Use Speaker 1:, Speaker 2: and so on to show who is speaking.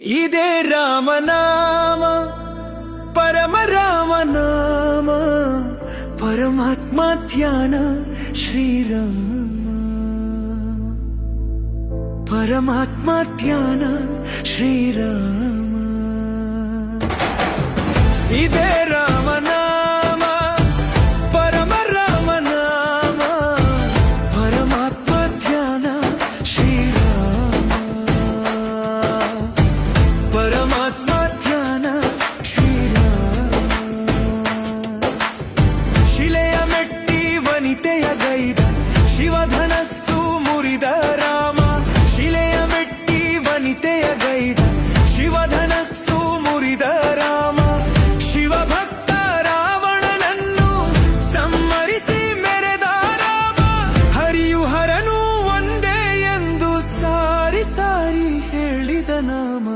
Speaker 1: ಇದೇ ರಾಮನಾಮ ಪರಮ ರಾಮನಾಮ ಪರಮಾತ್ಮ ಧ್ಯಾನ ಶ್ರೀರಾಮ ಪರಮಾತ್ಮ ಧ್ಯಾನ ಶ್ರೀರಾಮ ಇದೇ ರಾಮನಾಮ ಪರಮ ರಾಮನಾಮ ಪರಮಾತ್ಮ ಧ್ಯಾನ ಶ್ರೀರಾಮ ಪರಮಾತ್ಮ ಧ್ಯಾನ ಶ್ರೀರಾಮ ಶಿಲೆಯ ಮೆಟ್ಟಿ ವನಿತೆಯ ಗೈದ ಶಿವಧನಸ್ಸು ಮುರಿದ ರಾಮ ಶಿಲೆಯ ಮೆಟ್ಟಿ ವನಿತೆಯ ಗೈದ ಶಿವಧನಸ್ಸು ಮುರಿದ ರಾಮ ಶಿವಭಕ್ತ ರಾವಣನನ್ನು ಸಂಹರಿಸಿ ಮೆರೆದ ರಾಮ ಹರಿಯು ಹರನು ಒಂದೇ ಎಂದು ಸಾರಿ ಸಾರಿ ಹೇಳಿದ ನಾಮ